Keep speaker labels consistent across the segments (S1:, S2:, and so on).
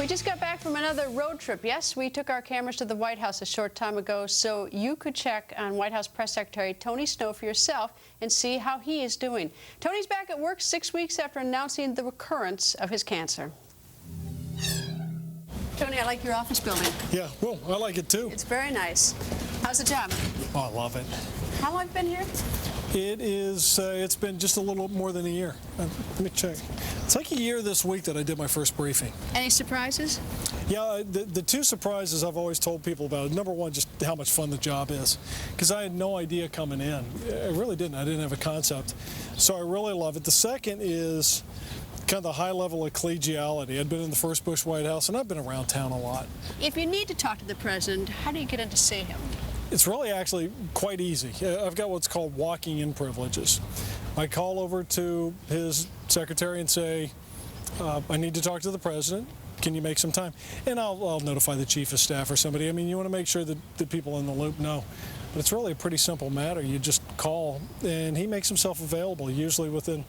S1: just got back from another road trip. Yes, we took our cameras to the White House a short time ago so you could check on White House Press Secretary Tony Snow for yourself and see how he is doing. Tony's back at work 6 weeks after announcing the recurrence of his cancer. Tony, I like your office building.
S2: Yeah, well, I like it too.
S1: It's very nice. How's the job?
S2: Oh, I love it.
S1: How long have you been here?
S2: It's been just a little more than a year. Let me check. It's like a year this week that I did my first briefing.
S1: Any surprises?
S2: Yeah, the two surprises I've always told people about. Number one, just how much fun the job is. Because I had no idea coming in. I really didn't. I didn't have a concept. So I really love it. The second is kind of the high level of collegiality. I'd been in the first Bush White House, and I've been around town a lot.
S1: If you need to talk to the president, how do you get in to see him?
S2: It's really actually quite easy. I've got what's called walking-in privileges. I call over to his secretary and say, I need to talk to the president. Can you make some time? And I'll notify the chief of staff or somebody. I mean, you want to make sure that the people in the loop know. But it's really a pretty simple matter. You just call, and he makes himself available, usually within,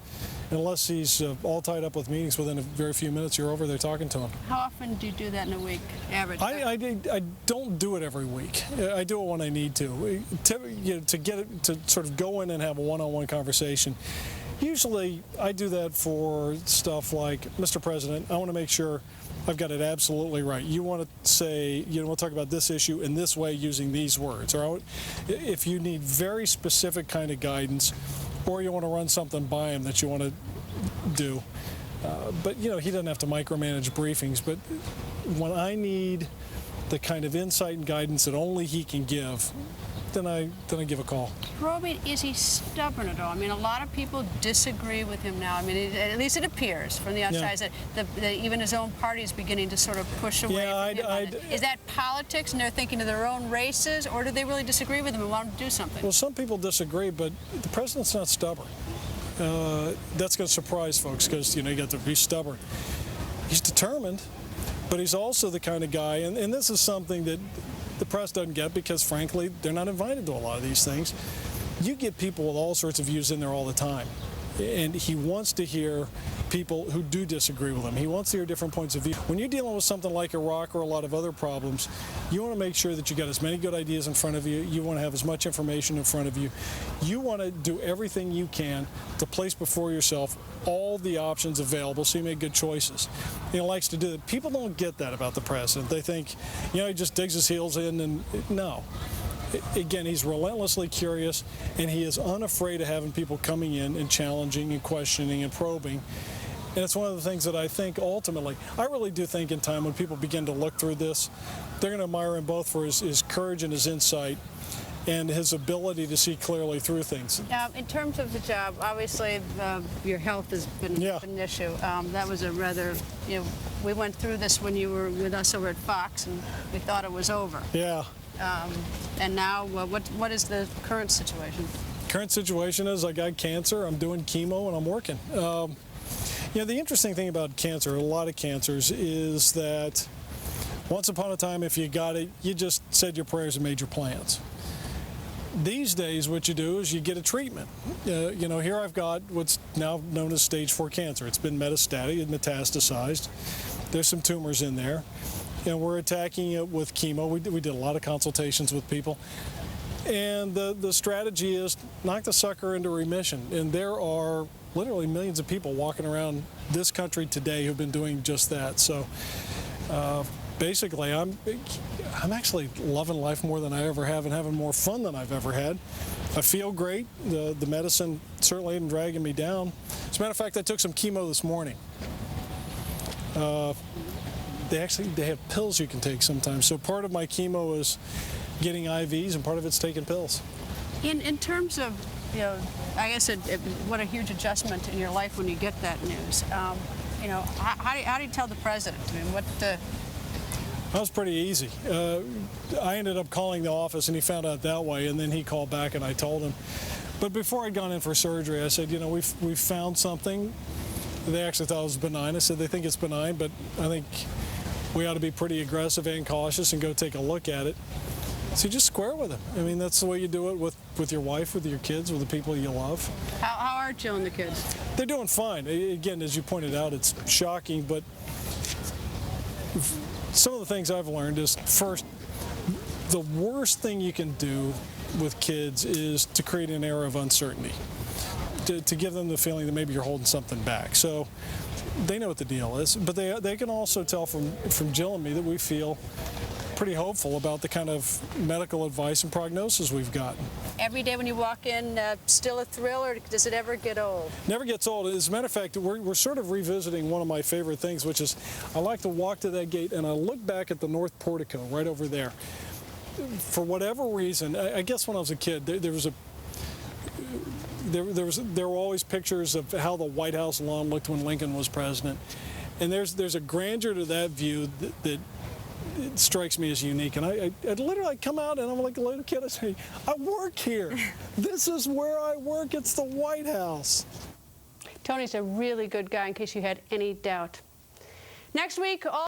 S2: unless he's all tied up with meetings, within a very few minutes you're over there talking to him.
S1: How often do you do that in a week, average?
S2: I don't do it every week. I do it when I need to. To get it to sort of go in and have a one-on-one conversation. Usually I do that for stuff like, Mr. President, I want to make sure I've got it absolutely right. You want to say, we'll talk about this issue in this way using these words. Or if you need very specific kind of guidance, or you want to run something by him that you want to do. But, he doesn't have to micromanage briefings. But when I need the kind of insight and guidance that only he can give, then I give a call.
S1: Roby, is he stubborn at all? I mean, a lot of people disagree with him now. I mean, at least it appears from the outside that even his own party is beginning to sort of push away from him. Is that politics and they're thinking of their own races, or do they really disagree with him and want him to do something?
S2: Well, some people disagree, but the president's not stubborn. That's going to surprise folks because, you got to be stubborn. He's determined, but he's also the kind of guy, and this is something that the press doesn't get because, frankly, they're not invited to a lot of these things. You get people with all sorts of views in there all the time. And he wants to hear people who do disagree with him. He wants to hear different points of view. When you're dealing with something like Iraq or a lot of other problems, you want to make sure that you got as many good ideas in front of you. You want to have as much information in front of you. You want to do everything you can to place before yourself all the options available so you make good choices. He likes to do that. People don't get that about the president. They think, he just digs his heels in, and no. Again, he's relentlessly curious, and he is unafraid of having people coming in and challenging and questioning and probing. And it's one of the things that I think ultimately, I really do think in time when people begin to look through this, they're going to admire him both for his courage and his insight and his ability to see clearly through things.
S1: In terms of the job, obviously your health has been an issue. That was a rather, we went through this when you were with us over at Fox, and we thought it was over.
S2: Yeah.
S1: And now, what is the current situation?
S2: Current situation is I got cancer, I'm doing chemo, and I'm working. The interesting thing about cancer, a lot of cancers, is that once upon a time, if you got it, you just said your prayers and made your plans. These days, what you do is you get a treatment. Here I've got what's now known as stage 4 cancer. It's been metastatic, it's metastasized. There's some tumors in there. And we're attacking it with chemo. We did a lot of consultations with people. And the strategy is knock the sucker into remission. And there are literally millions of people walking around this country today who've been doing just that. So basically, I'm actually loving life more than I ever have and having more fun than I've ever had. I feel great. The medicine certainly isn't dragging me down. As a matter of fact, I took some chemo this morning. They have pills you can take sometimes. So part of my chemo is getting IVs, and part of it's taking pills.
S1: In terms of, I guess what a huge adjustment in your life when you get that news. How do you tell the president? I mean, that
S2: was pretty easy. I ended up calling the office, and he found out that way, and then he called back, and I told him. But before I'd gone in for surgery, I said, we've found something. They actually thought it was benign. I said they think it's benign, but I think we ought to be pretty aggressive and cautious and go take a look at it. So you just square with them. I mean, that's the way you do it with your wife, with your kids, with the people you love.
S1: How are Jill and the kids?
S2: They're doing fine. Again, as you pointed out, it's shocking, but some of the things I've learned is, first, the worst thing you can do with kids is to create an air of uncertainty, to give them the feeling that maybe you're holding something back. So they know what the deal is, but they can also tell from Jill and me that we feel pretty hopeful about the kind of medical advice and prognosis we've gotten.
S1: Every day when you walk in, still a thrill, or does it ever get old?
S2: Never gets old. As a matter of fact, we're sort of revisiting one of my favorite things, which is I like to walk to that gate and I look back at the north portico right over there. For whatever reason, I guess when I was a kid, there were always pictures of how the White House lawn looked when Lincoln was president, and there's a grandeur to that view that it strikes me as unique. And I literally come out and I'm like a little kid. I say, I work here. This is where I work. It's the White House.
S1: Tony's a really good guy, in case you had any doubt. Next week, all